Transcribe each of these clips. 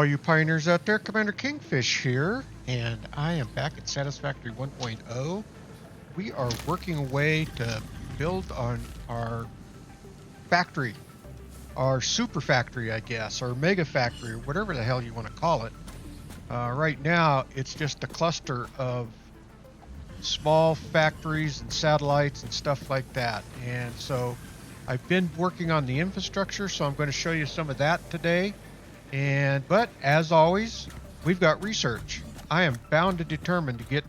all you pioneers out there. Commander Kingfish here, and I am back at Satisfactory 1.0. We are working away to build on our factory, our super factory, I guess, or mega factory, or whatever the hell you want to call it. Right now, it's just a cluster of small factories and satellites and stuff like that. And so I've been working on the infrastructure, so I'm going to show you some of that today. But as always, we've got research. I am bound and determined to get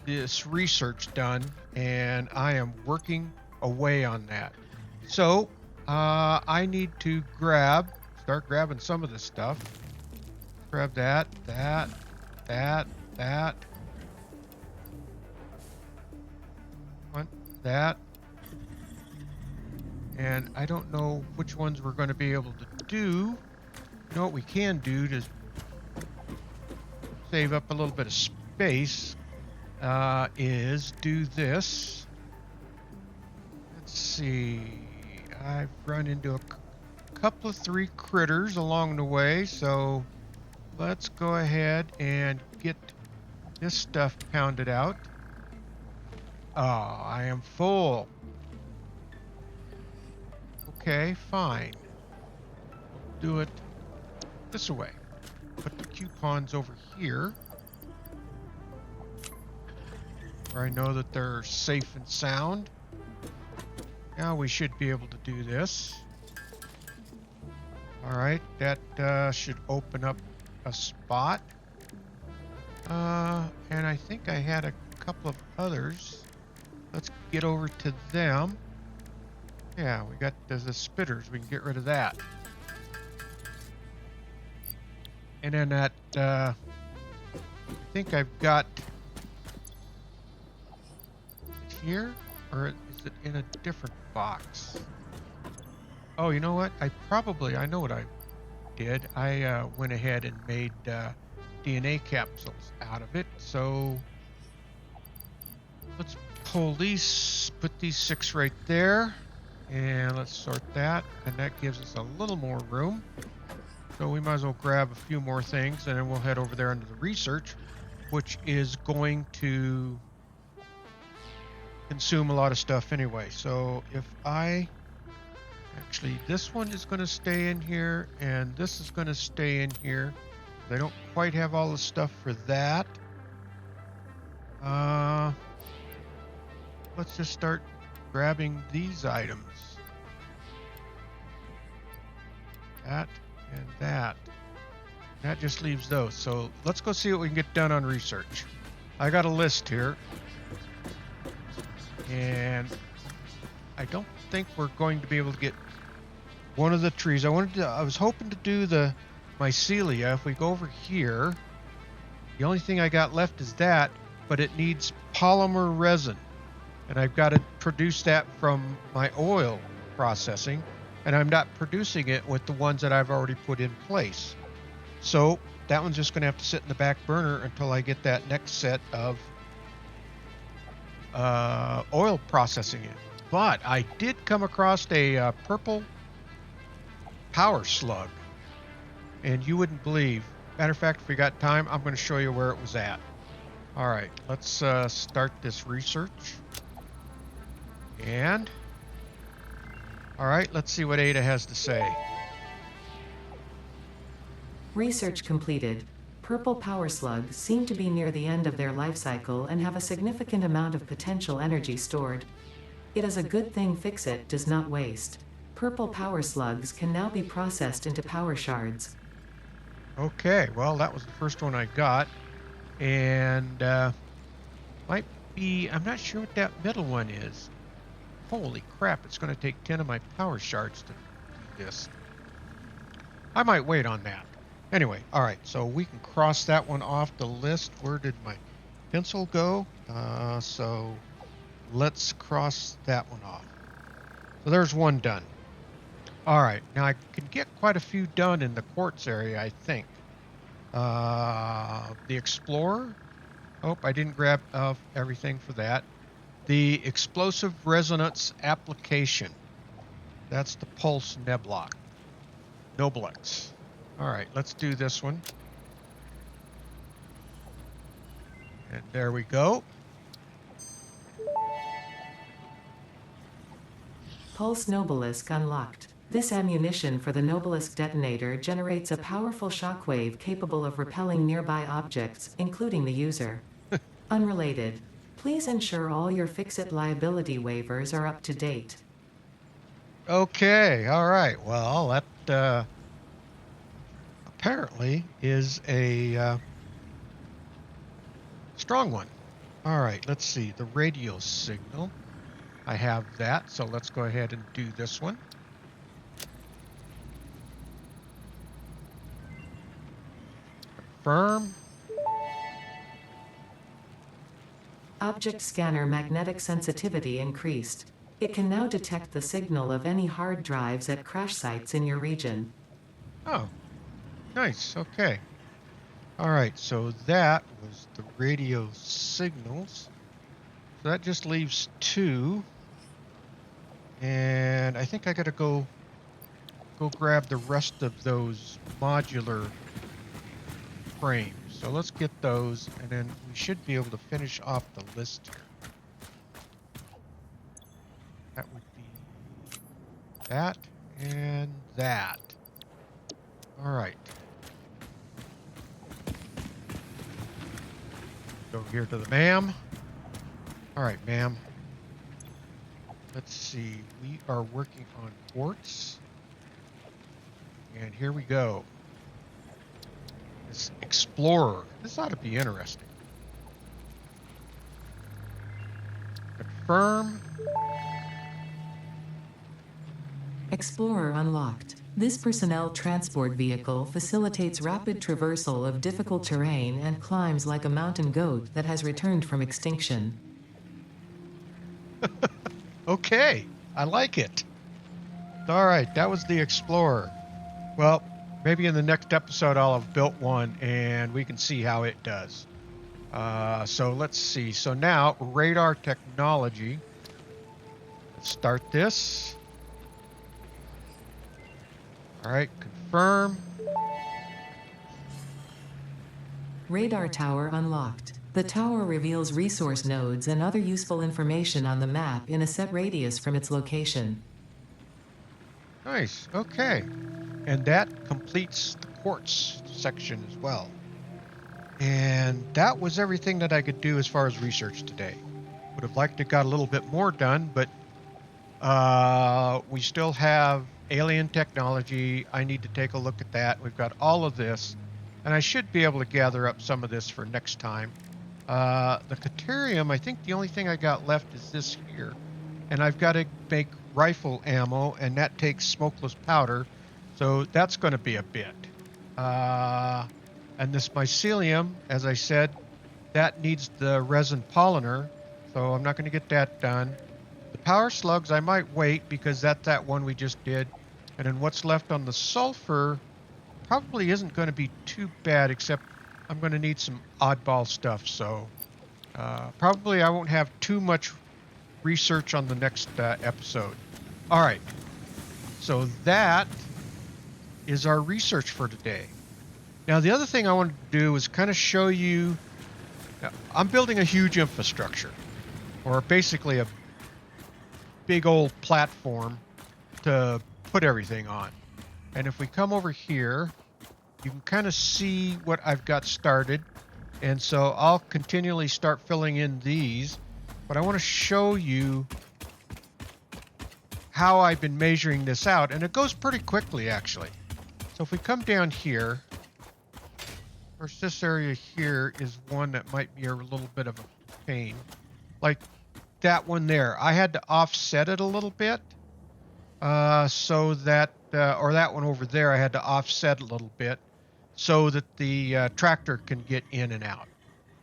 this research done, and I am working away on that. So I need to start grabbing some of this stuff. Grab that. That. And I don't know which ones we're going to be able to do. You know what we can do to save up a little bit of space is do this. Let's see. I've run into a couple of 3 critters along the way, so let's go ahead and get this stuff pounded out. Oh, I am full. Okay, fine. Do it this way. Put the coupons over here, where I know that they're safe and sound. Now we should be able to do this. All right, that should open up a spot. And I think I had a couple of others. Let's get over to them. Yeah, we got the spitters. We can get rid of that. And then that, I think I've got it here, or is it in a different box? Oh, you know what? I know what I did. I went ahead and made DNA capsules out of it. So let's pull these, put these 6 right there, and let's sort that, and that gives us a little more room. So we might as well grab a few more things, and then we'll head over there into the research, which is going to consume a lot of stuff anyway. So if actually, this one is going to stay in here, and this is going to stay in here. They don't quite have all the stuff for that. Let's just start grabbing these items. That and that. That just leaves those. So let's go see what we can get done on research. I got a list here, and I don't think we're going to be able to get one of the trees. I was hoping to do the mycelia. If we go over here, the only thing I got left is that, but it needs polymer resin, and I've got to produce that from my oil processing, and I'm not producing it with the ones that I've already put in place. So that one's just going to have to sit in the back burner until I get that next set of oil processing in. But I did come across a purple power slug, and you wouldn't believe. Matter of fact, if we got time, I'm going to show you where it was at. All right, let's start this research. And all right, let's see what Ada has to say. Research completed. Purple power slugs seem to be near the end of their life cycle and have a significant amount of potential energy stored. It is a good thing FICSIT does not waste. Purple power slugs can now be processed into power shards. Okay, well, that was the first one I got. And might be, I'm not sure what that middle one is. Holy crap, it's going to take 10 of my power shards to do this. I might wait on that. Anyway, all right, so we can cross that one off the list. Where did my pencil go? So let's cross that one off. So there's one done. All right, now I can get quite a few done in the quartz area, I think. The Explorer. Oh, I didn't grab everything for that. The explosive resonance application. That's the pulse Noblex. All right, let's do this one. And there we go. Pulse Nobelisk unlocked. This ammunition for the Nobelisk detonator generates a powerful shockwave capable of repelling nearby objects, including the user. Unrelated. Please ensure all your FICSIT liability waivers are up to date. Okay, all right. Well, that apparently is a strong one. All right, let's see. The radio signal. I have that, so let's go ahead and do this one. Confirm. Object scanner magnetic sensitivity increased. It can now detect the signal of any hard drives at crash sites in your region. Oh, nice. Okay. All right, so that was the radio signals. So that just leaves 2. And I think I got to go grab the rest of those modular frames. So let's get those, and then we should be able to finish off the list here. That would be that and that. All right. Go here to the ma'am. All right, ma'am. Let's see. We are working on quartz. And here we go. This Explorer. This ought to be interesting. Confirm. Explorer unlocked. This personnel transport vehicle facilitates rapid traversal of difficult terrain and climbs like a mountain goat that has returned from extinction. Okay, I like it. All right, that was the Explorer. Well, maybe in the next episode I'll have built one and we can see how it does. So let's see. So now, radar technology. Let's start this. All right, confirm. Radar tower unlocked. The tower reveals resource nodes and other useful information on the map in a set radius from its location. Nice, okay. And that completes the quartz section as well. And that was everything that I could do as far as research today. Would have liked to got a little bit more done, but we still have alien technology. I need to take a look at that. We've got all of this, and I should be able to gather up some of this for next time. The Caterium, I think the only thing I got left is this here. And I've got to make rifle ammo, and that takes smokeless powder, so that's going to be a bit. And this mycelium, as I said, that needs the resin polymer, so I'm not going to get that done. The power slugs I might wait because that's that one we just did. And then what's left on the sulfur probably isn't going to be too bad, except I'm going to need some oddball stuff. So probably I won't have too much research on the next episode. All right. So that is our research for today. Now, the other thing I wanted to do is kind of show you, I'm building a huge infrastructure, or basically a big old platform to put everything on. And if we come over here, you can kind of see what I've got started. And so I'll continually start filling in these, but I want to show you how I've been measuring this out. And it goes pretty quickly, actually. So if we come down here, of course, this area here is one that might be a little bit of a pain. Like that one there. I had to offset it a little bit so that, or that one over there, I had to offset a little bit so that the tractor can get in and out.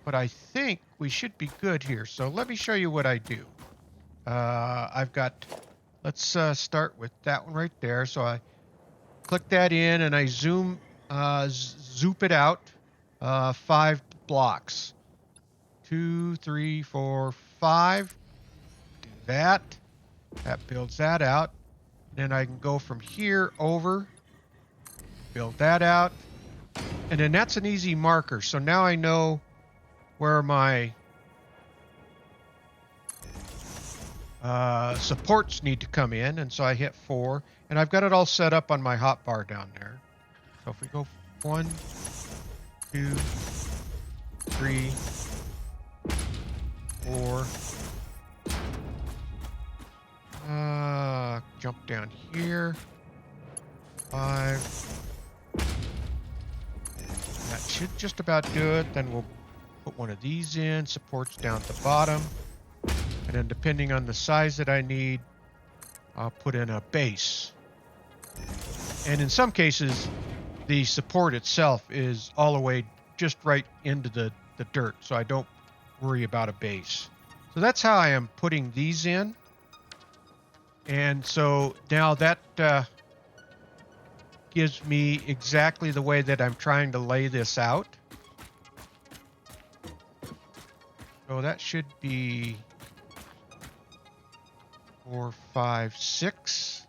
But I think we should be good here. So let me show you what I do. I've got, let's start with that one right there. So I click that in and I zoom it out 5 blocks. 2, 3, 4, 5. Do that. That builds that out. Then I can go from here over build that out. And then that's an easy marker. So now I know where my supports need to come in. And so I hit 4. And I've got it all set up on my hotbar down there. So if we go 1, 2, 3, 4. Jump down here. 5. That should just about do it. Then we'll put one of these in, supports down at the bottom. And then depending on the size that I need, I'll put in a base. And in some cases, the support itself is all the way just right into the dirt, so I don't worry about a base. So that's how I am putting these in. And so now that gives me exactly the way that I'm trying to lay this out. So that should be 4, 5, 6.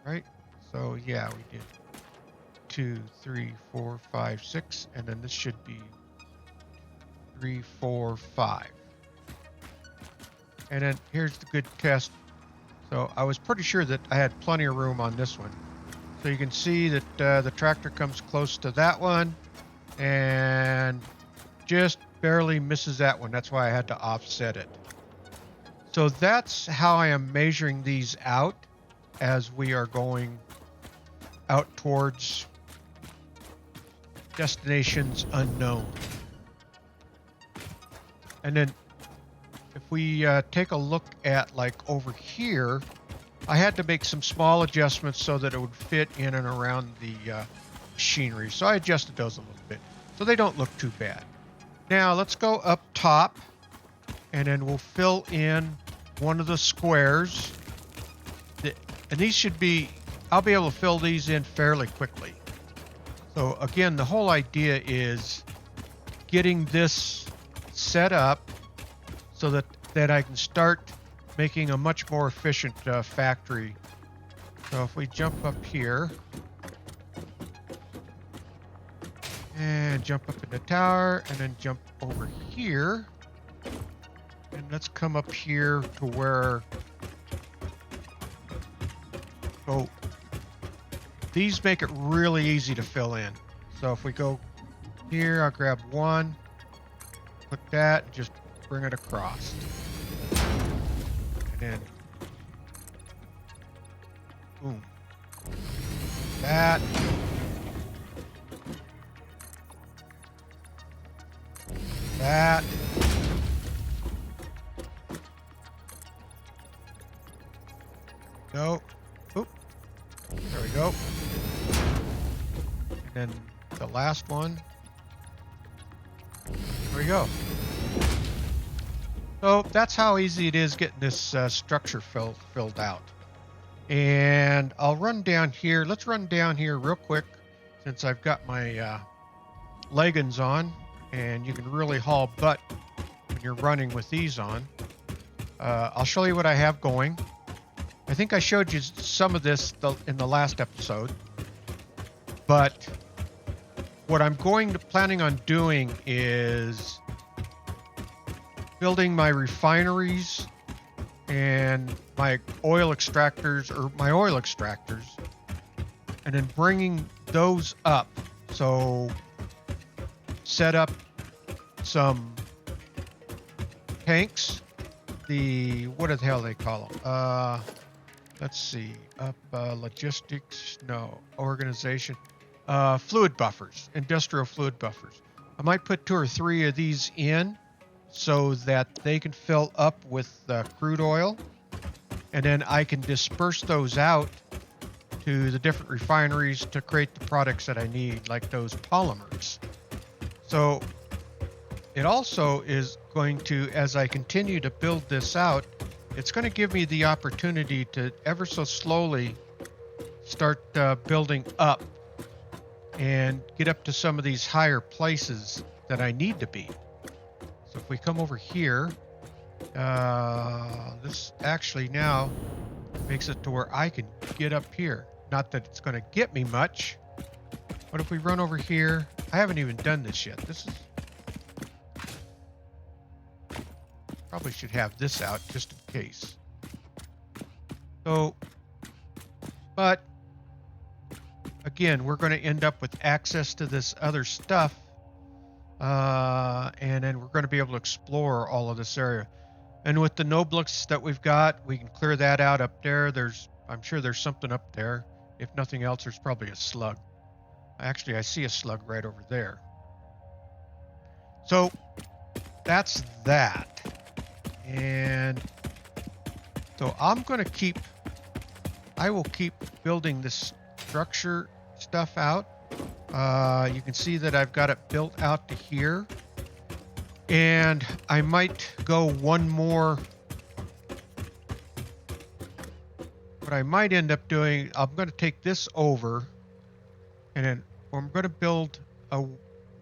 Right? So yeah, we did 2, 3, 4, 5, 6, and then this should be 3, 4, 5. And then here's the good test. So I was pretty sure that I had plenty of room on this one. So you can see that the tractor comes close to that one and just barely misses that one. That's why I had to offset it. So that's how I am measuring these out as we are going out towards destinations unknown. And then if we take a look at like over here, I had to make some small adjustments so that it would fit in and around the machinery. So I adjusted those a little bit so they don't look too bad. Now let's go up top and then we'll fill in one of the squares. And these should be, I'll be able to fill these in fairly quickly. So again, the whole idea is getting this set up so that I can start making a much more efficient factory. So if we jump up here and jump up in the tower and then jump over here, and let's come up here to where, oh, these make it really easy to fill in. So if we go here, I'll grab one, put that, just bring it across. And then, boom. That. That. Go. Oop. There we go. And then the last one. There we go. So that's how easy it is getting this structure filled out. And I'll run down here. Let's run down here real quick since I've got my leggings on, and you can really haul butt when you're running with these on. I'll show you what I have going. I think I showed you some of this in the last episode, but what I'm planning on doing is building my refineries and my oil extractors, and then bringing those up. So set up some tanks, what the hell they call them? Let's see, logistics, no, organization, fluid buffers, industrial fluid buffers. I might put 2 or 3 of these in so that they can fill up with crude oil, and then I can disperse those out to the different refineries to create the products that I need, like those polymers. So it also is going to, as I continue to build this out, it's going to give me the opportunity to ever so slowly start building up and get up to some of these higher places that I need to be. So if we come over here, this actually now makes it to where I can get up here. Not that it's going to get me much. What if we run over here? I haven't even done this yet. This is... Probably should have this out just in case. So, but again, we're going to end up with access to this other stuff. And then we're going to be able to explore all of this area. And with the Noblux that we've got, we can clear that out up there. I'm sure there's something up there. If nothing else, there's probably a slug. Actually, I see a slug right over there. So that's that. And so I will keep building this structure stuff out. You can see that I've got it built out to here. And I might go one more. What I might end up doing, I'm going to take this over, and then I'm going to build a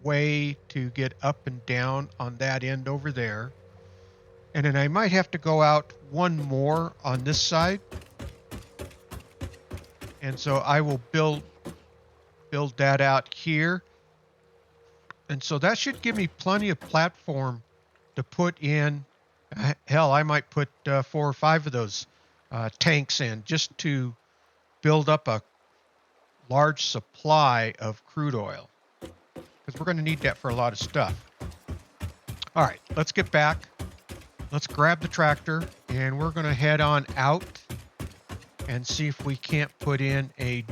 way to get up and down on that end over there. And then I might have to go out one more on this side. And so I will build that out here. And so that should give me plenty of platform to put in. Hell, I might put 4 or 5 of those tanks in just to build up a large supply of crude oil, because we're going to need that for a lot of stuff. All right, let's get back. Let's grab the tractor, and we're going to head on out and see if we can't put in a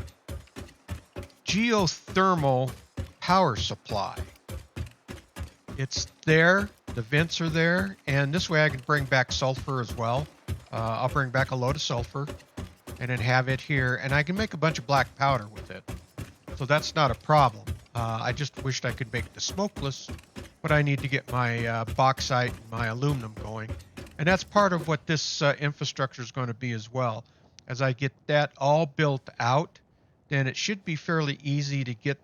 geothermal power supply. It's there, the vents are there, and this way I can bring back sulfur as well. I'll bring back a load of sulfur and then have it here, and I can make a bunch of black powder with it. So that's not a problem. I just wished I could make the smokeless, but I need to get my bauxite and my aluminum going. And that's part of what this infrastructure is going to be as well. As I get that all built out, then it should be fairly easy to get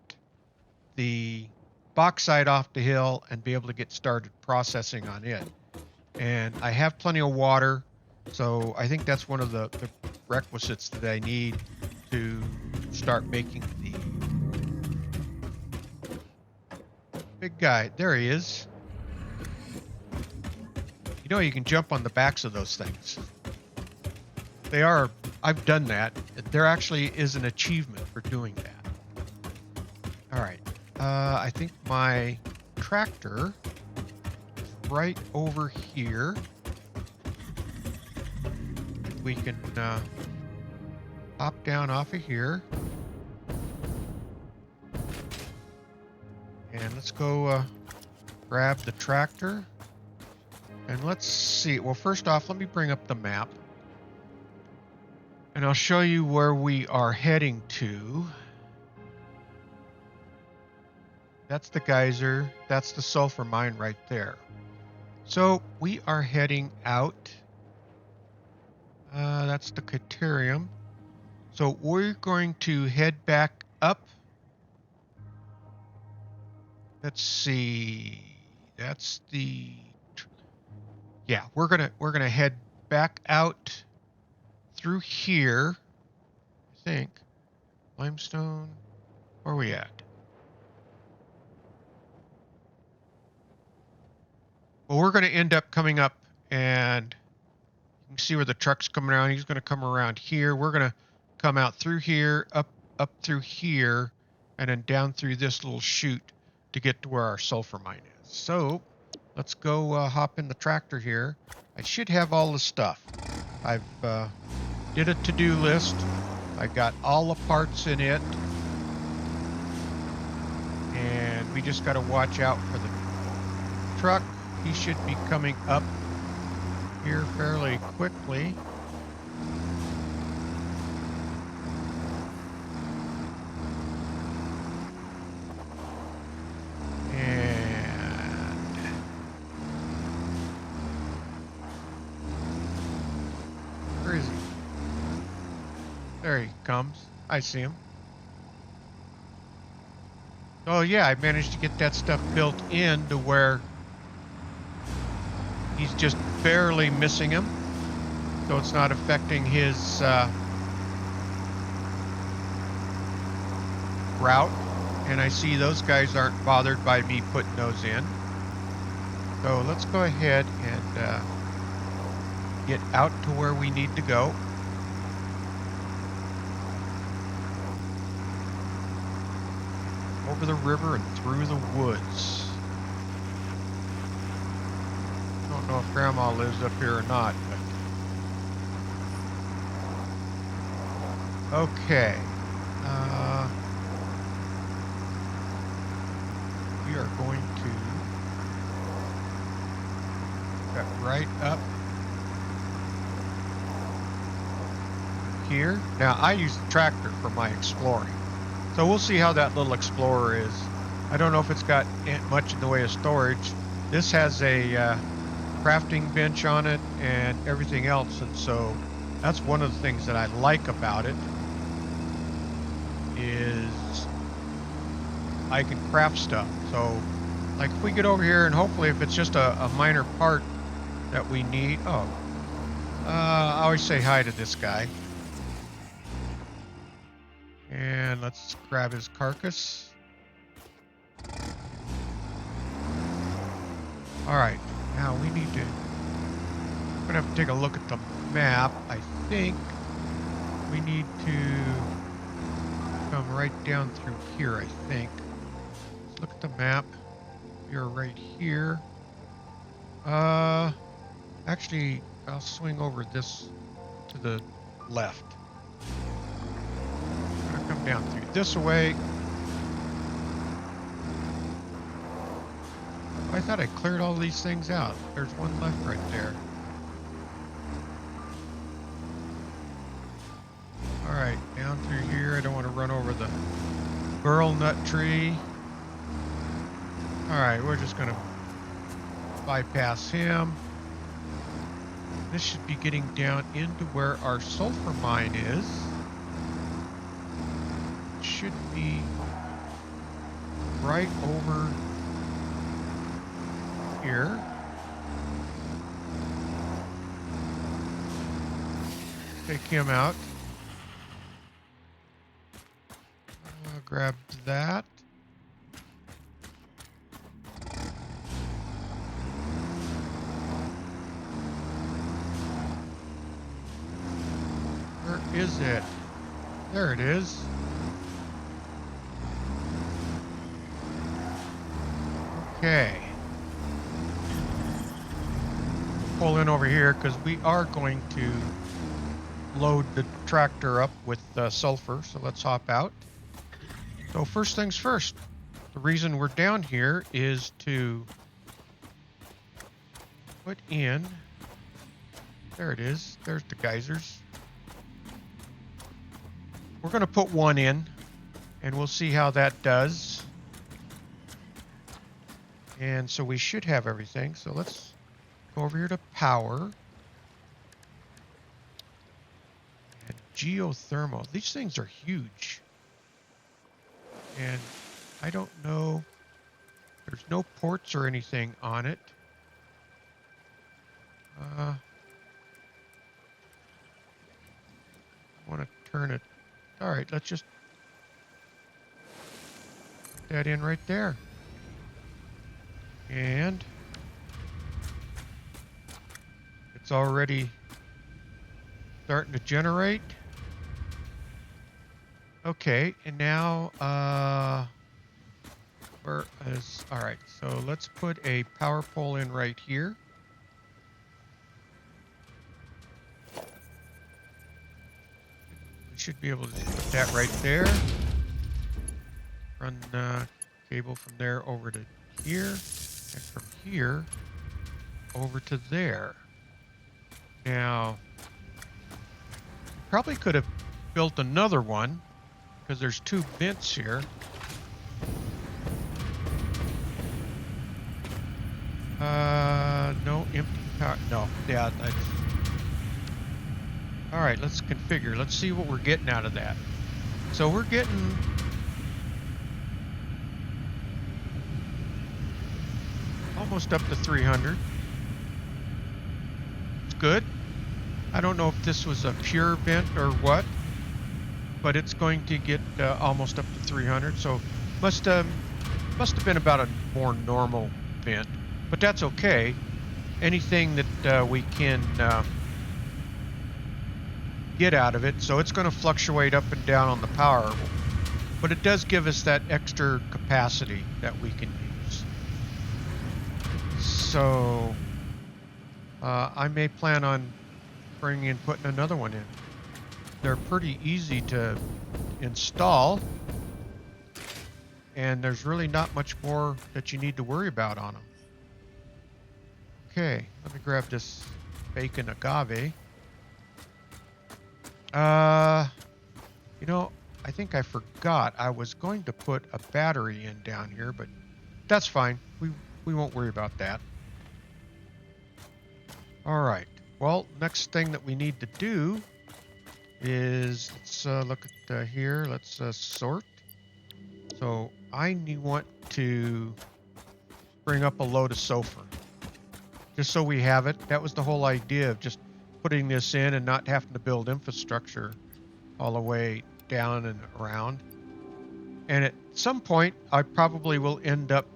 the bauxite off the hill and be able to get started processing on it. And I have plenty of water, so I think that's one of the requisites that I need to start making the big guy. There he is. You know, you can jump on the backs of those things. I've done that. There actually is an achievement for doing that. All right. I think my tractor is right over here. We can hop down off of here. And let's go grab the tractor. And let's see. Well, first off, let me bring up the map. And I'll show you where we are heading to. That's the geyser. That's the sulfur mine right there. So we are heading out. That's the Caterium. So we're going to head back up. Let's see. That's the... Yeah, we're gonna head back out through here. I think. Limestone. Where are we at? Well, we're going to end up coming up, and you can see where the truck's coming around. He's going to come around here. We're going to come out through here, up through here, and then down through this little chute to get to where our sulfur mine is. So let's go hop in the tractor here. I should have all the stuff. I've did a to-do list. I got all the parts in it, and we just got to watch out for the truck. He should be coming up here fairly quickly. And where is he? There he comes. I see him. Oh yeah, I managed to get that stuff built in to where he's just barely missing him, so it's not affecting his route, and I see those guys aren't bothered by me putting those in. So let's go ahead and get out to where we need to go. Over the river and through the woods. I don't know if Grandma lives up here or not, but okay. We are going to cut right up here. Now I use the tractor for my exploring, so we'll see how that little explorer is. I don't know if it's got much in the way of storage. This has a crafting bench on it and everything else, and so that's one of the things that I like about it, is I can craft stuff. So like if we get over here, and hopefully if it's just a minor part that we need. I always say hi to this guy. And let's grab his carcass. All right, now we need to, I'm gonna have to take a look at the map. I think we need to come right down through here, I think. Let's look at the map. We are right here. Actually, I'll swing over this to the left. I'm gonna come down through this way. I thought I cleared all these things out. There's one left right there. All right, down through here. I don't want to run over the burl nut tree. All right, we're just gonna bypass him. This should be getting down into where our sulfur mine is. It should be right over here. Take him out. Grab that. Where is it? There it is. Okay. Pull in over here because we are going to load the tractor up with sulfur. So let's hop out. So first things first, the reason we're down here is to put in, there it is, there's the geysers. We're going to put one in and we'll see how that does. And so we should have everything. So let's go over here to power. And geothermal. These things are huge. And I don't know, there's no ports or anything on it. I want to turn it. All right, let's just put that in right there. And it's already starting to generate. Okay, and now, all right, so let's put a power pole in right here. We should be able to put that right there. Run cable from there over to here, and from here over to there. Now, probably could have built another one, because there's two vents here. No empty power. No, yeah, that's. All right, let's configure. Let's see what we're getting out of that. So we're getting almost up to 300. It's good. I don't know if this was a pure vent or what. but it's going to get almost up to 300. So must must have been about a more normal vent, but that's okay. Anything that we can get out of it, so it's going to fluctuate up and down on the power, but it does give us that extra capacity that we can use. So I may plan on bringing and putting another one in. They're pretty easy to install, and there's really not much more that you need to worry about on them. Okay, let me grab this bacon agave. You know, I think I forgot I was going to put a battery in down here, but that's fine. We won't worry about that. All right. Well, next thing that we need to do is let's look at here. Let's sort. So I want to bring up a load of sulfur, just so we have it. That was the whole idea of just putting this in and not having to build infrastructure all the way down and around. And at some point, I probably will end up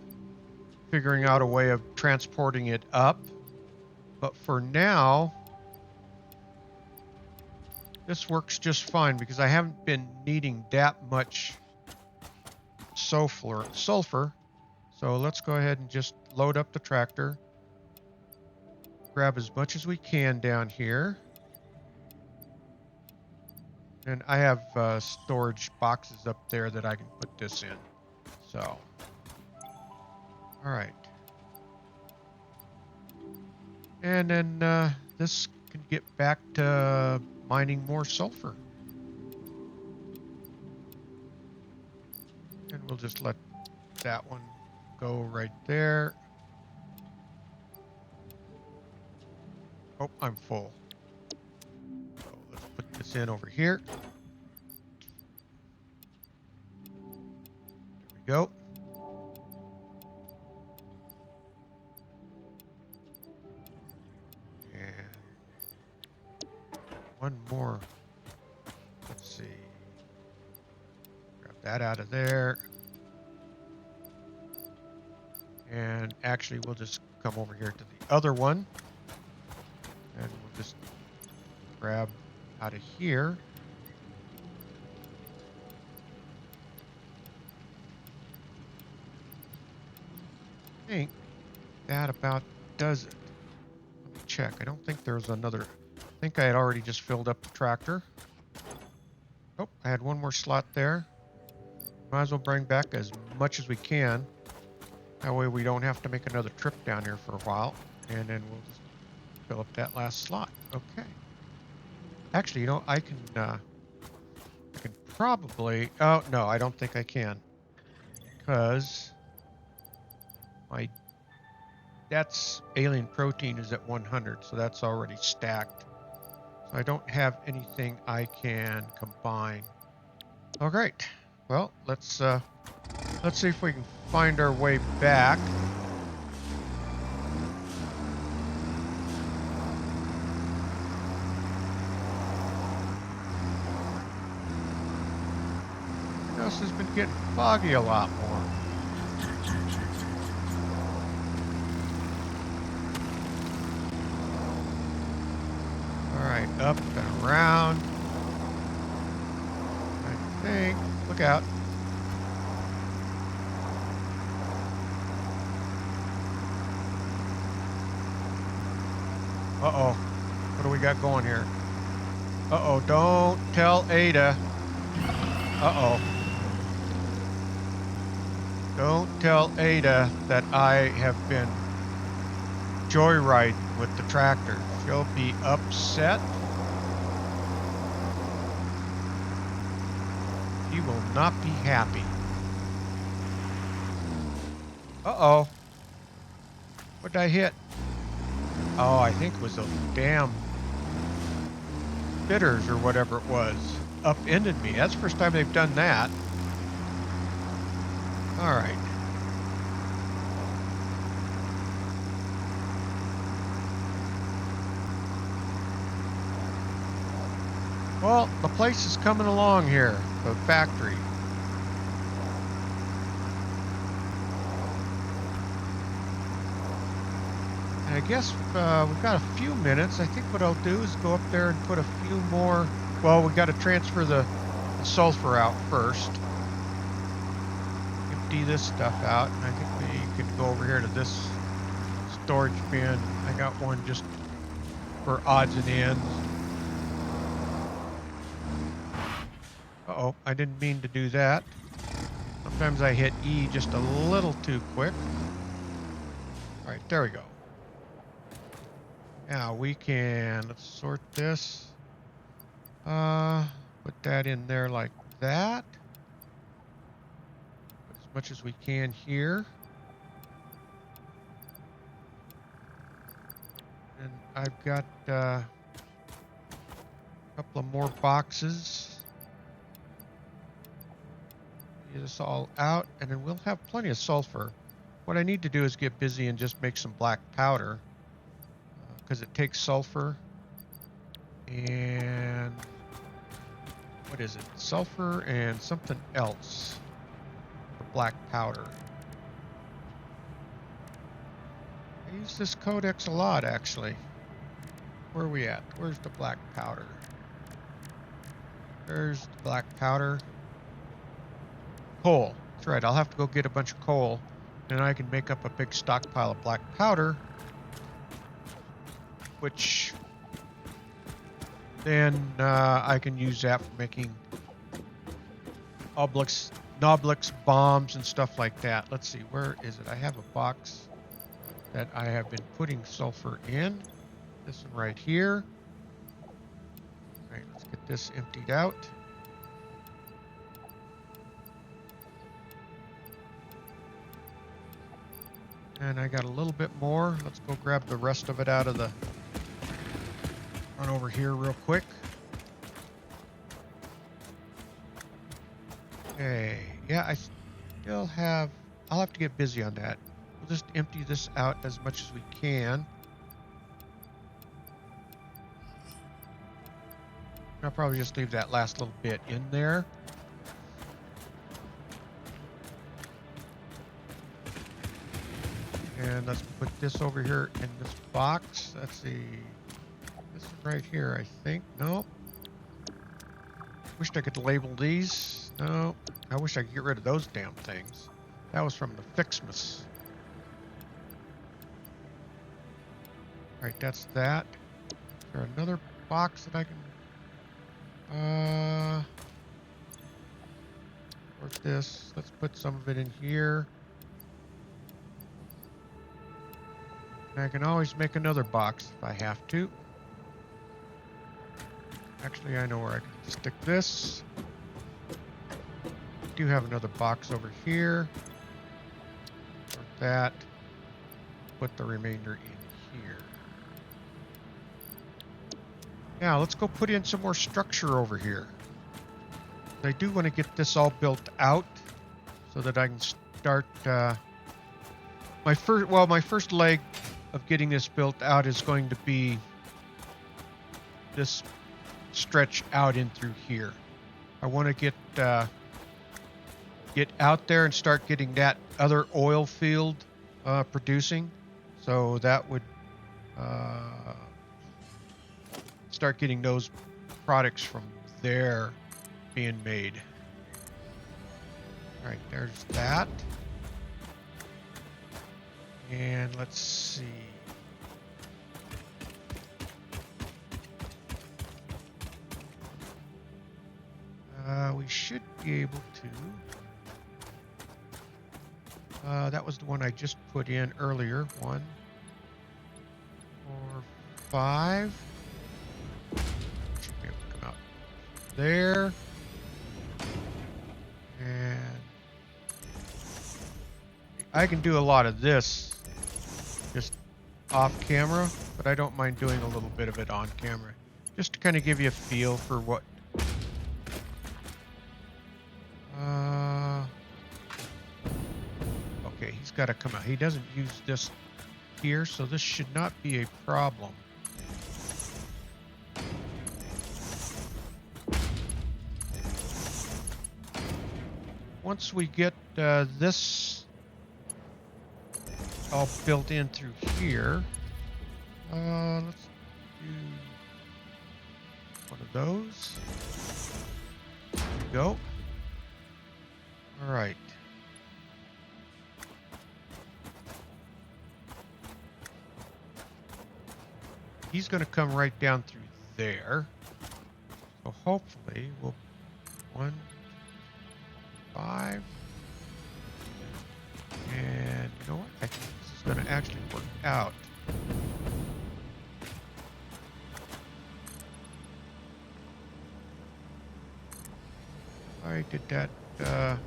figuring out a way of transporting it up. But for now, this works just fine because I haven't been needing that much sulfur. So let's go ahead and just load up the tractor. Grab as much as we can down here. And I have storage boxes up there that I can put this in. So, all right. And then this can get back to mining more sulfur. And we'll just let that one go right there. Oh, I'm full. So let's put this in over here. There we go. And one more. Let's see. Grab that out of there. And actually, we'll just come over here to the other one. And we'll just grab out of here. I think that about does it. Let me check. I don't think there's another. I think I had already just filled up the tractor. Oh, I had one more slot there. Might as well bring back as much as we can. That way we don't have to make another trip down here for a while. And then we'll just fill up that last slot. Okay. Actually, you know, I can probably, oh, no, I don't think I can. Because that's alien protein is at 100, so that's already stacked. So I don't have anything I can combine. All right. Well, let's see if we can find our way back. This has been getting foggy a lot more. All right, up and around. I think. Look out. Uh-oh. What do we got going here? Uh-oh, don't tell Ada. Uh-oh. Don't tell Ada that I have been joyriding with the tractor. She'll be upset. She will not be happy. Uh-oh. What did I hit? Oh, I think it was those damn bitters or whatever it was. Upended me. That's the first time they've done that. All right. Well, the place is coming along here, the factory. And I guess we've got a few minutes. I think what I'll do is go up there and put a few more. Well, we got to transfer the sulfur out first. Empty this stuff out, and I think we could go over here to this storage bin. I got one just for odds and ends. Uh-oh, I didn't mean to do that. Sometimes I hit E just a little too quick. All right, there we go. Now we can, let's sort this. Put that in there like that. Put as much as we can here. And I've got a couple of more boxes. Get this all out, and then we'll have plenty of sulfur. What I need to do is get busy and just make some black powder, because it takes sulfur and what is it? Sulfur and something else for black powder. I use this codex a lot, actually. Where are we at? Where's the black powder? There's the black powder. Coal. That's right. I'll have to go get a bunch of coal, and I can make up a big stockpile of black powder, which then I can use that for making Noblix bombs and stuff like that. Let's see, where is it? I have a box that I have been putting sulfur in. This one right here. All right, let's get this emptied out. And I got a little bit more. Let's go grab the rest of it out of the... Run over here real quick. Okay, yeah, I still have... I'll have to get busy on that. We'll just empty this out as much as we can. I'll probably just leave that last little bit in there. And let's put this over here in this box. Let's see. This is right here, I think. Nope. Wished I could label these. No. I wish I could get rid of those damn things. That was from the FICSIT. Alright, that's that. Is there another box that I can... Where's this? Let's put some of it in here. And I can always make another box if I have to. Actually, I know where I can stick this. I do have another box over here. For that. Put the remainder in here. Now, let's go put in some more structure over here. I do want to get this all built out so that I can start my first leg of getting this built out is going to be this stretch out in through here. I want to get out there and start getting that other oil field producing, so that would start getting those products from there being made. All right, there's that. And let's see. We should be able to. That was the one I just put in earlier. 1, 4, 5. Should be able to come out there. And I can do a lot of this just off camera, but I don't mind doing a little bit of it on camera, just to kind of give you a feel for what. Okay, he's got to come out. He doesn't use this here, so this should not be a problem. once we get this all built in through here, let's do one of those. There we go. All right. He's going to come right down through there. So hopefully we'll 1, 5. And you know what? I think this is going to actually work out. I did that. 4,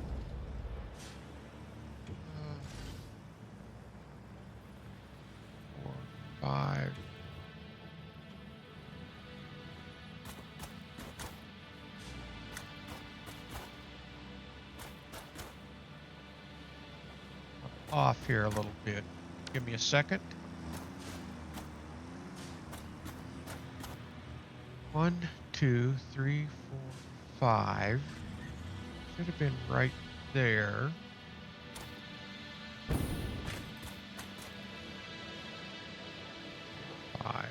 5. Off here a little bit. Give me a second. 1, 2, 3, 4, 5. Should have been right there. 5.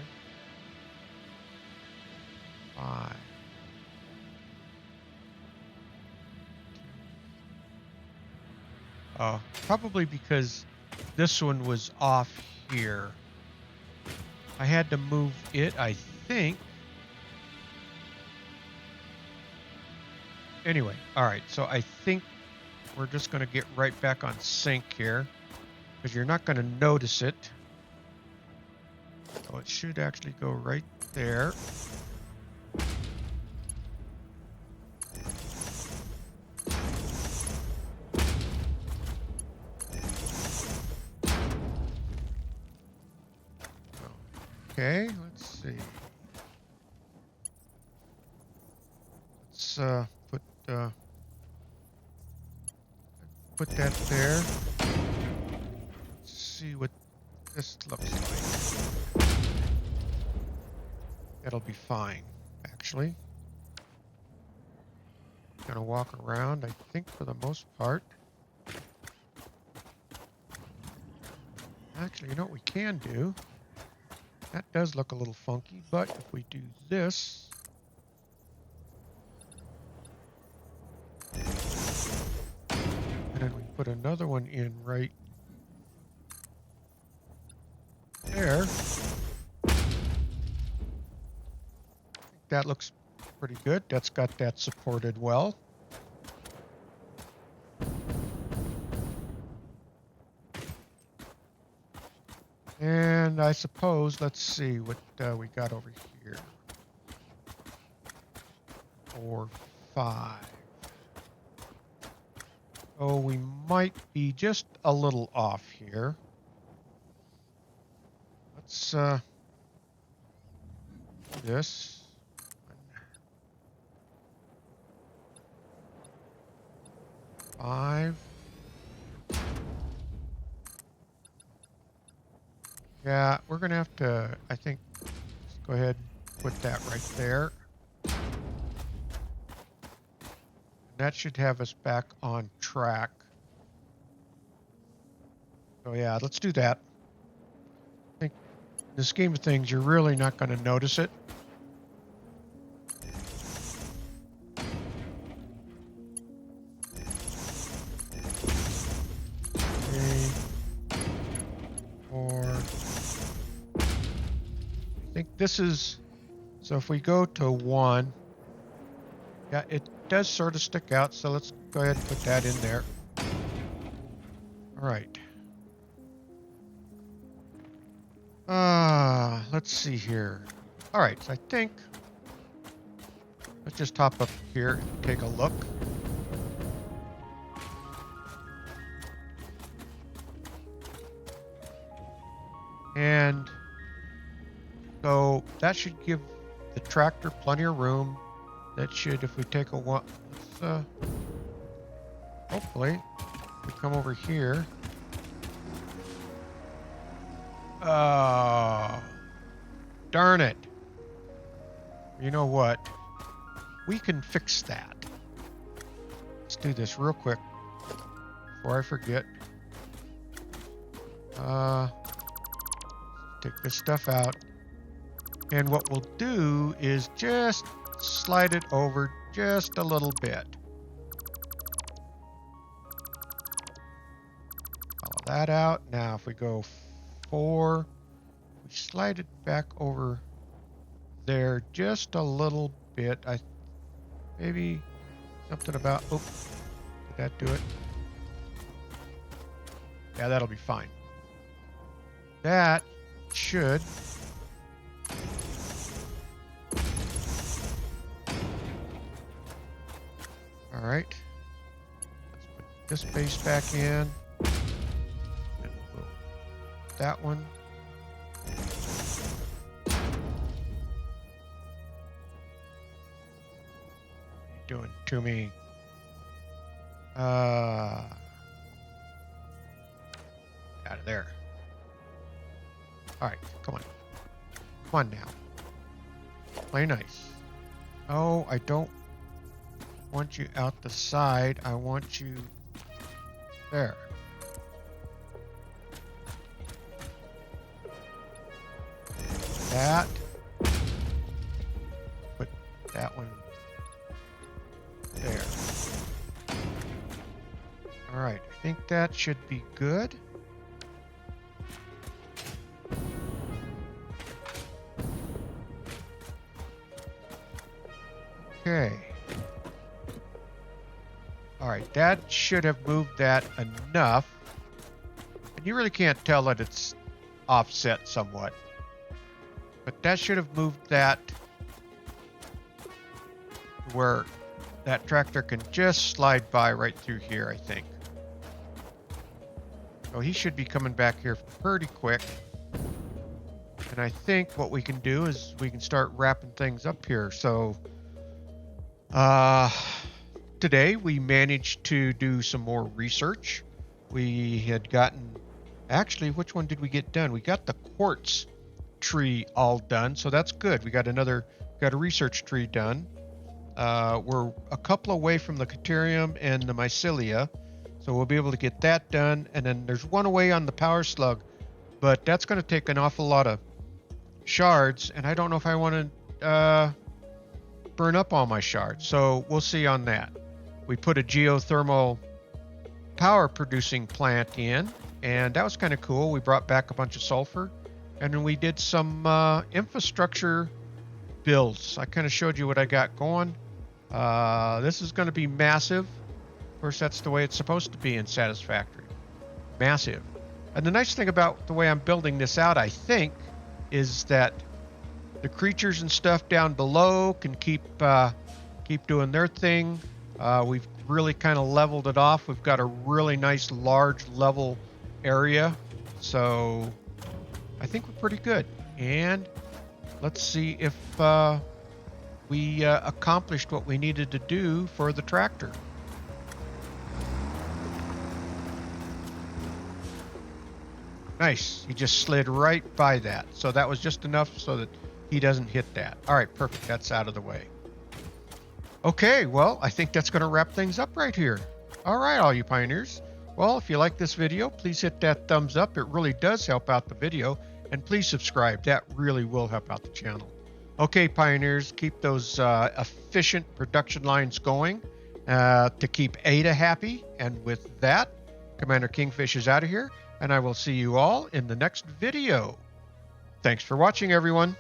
5. Probably because this one was off here. I had to move it, I think. Anyway, all right, so I think we're just going to get right back on sync here because you're not going to notice it. So it should actually go right there. Okay, let's see. Let's put that there. Let's see what this looks like. That'll be fine, actually. Gonna walk around, I think, for the most part. Actually, you know what we can do? That does look a little funky, but if we do this, and then we put another one in right there, that looks pretty good. That's got that supported well. And I suppose, let's see what we got over here. 4, 5. Oh, we might be just a little off here. Let's do this. 5. Yeah, we're going to have to, I think, just go ahead and put that right there. That should have us back on track. So yeah, let's do that. I think in the scheme of things, you're really not going to notice it. I think this is, so if we go to 1, yeah, it does sort of stick out, so let's go ahead and put that in there. All right. Let's see here. All right, so I think, let's just hop up here and take a look. And so that should give the tractor plenty of room. That should, if we take a one, let's, hopefully, we come over here. Oh, darn it. You know what? We can fix that. Let's do this real quick. before I forget. Take this stuff out. And what we'll do is just slide it over just a little bit. Follow that out. Now if we go 4, we slide it back over there just a little bit. Maybe something about, oh, did that do it? Yeah, that'll be fine. That should all right. Let's put this base back in. And we'll that one. What are you doing to me? Out of there. All right, come on. Come on now. Play nice. Oh, I don't want you out the side. I want you there. That. Put that one there. All right, I think that should be good. Okay. All right, that should have moved that enough. And you really can't tell that it's offset somewhat. But that should have moved that where that tractor can just slide by right through here, I think. So he should be coming back here pretty quick. And I think what we can do is we can start wrapping things up here. So today we managed to do some more research. We had gotten, actually, which one did we get done? We got the quartz tree all done, so that's good. We got a research tree done. We're a couple away from the Caterium and the Mycelia, so we'll be able to get that done. And then there's one away on the power slug, but that's going to take an awful lot of shards, and I don't know if I want to burn up all my shards, so we'll see on that. We put a geothermal power producing plant in, and that was kind of cool. We brought back a bunch of sulfur, and then we did some infrastructure builds. I kind of showed you what I got going. This is going to be massive. Of course, that's the way it's supposed to be in Satisfactory. Massive. And the nice thing about the way I'm building this out, I think, is that the creatures and stuff down below can keep doing their thing. We've really kind of leveled it off. We've got a really nice large level area, so I think we're pretty good. And let's see if we accomplished what we needed to do for the tractor. Nice. He just slid right by that. So that was just enough so that he doesn't hit that. All right, perfect. That's out of the way. Okay, well, I think that's going to wrap things up right here. All right, all you pioneers. Well, if you like this video, please hit that thumbs up. It really does help out the video. And please subscribe. That really will help out the channel. Okay, pioneers, keep those efficient production lines going to keep Ada happy. And with that, Commander Kingfish is out of here, and I will see you all in the next video. Thanks for watching, everyone.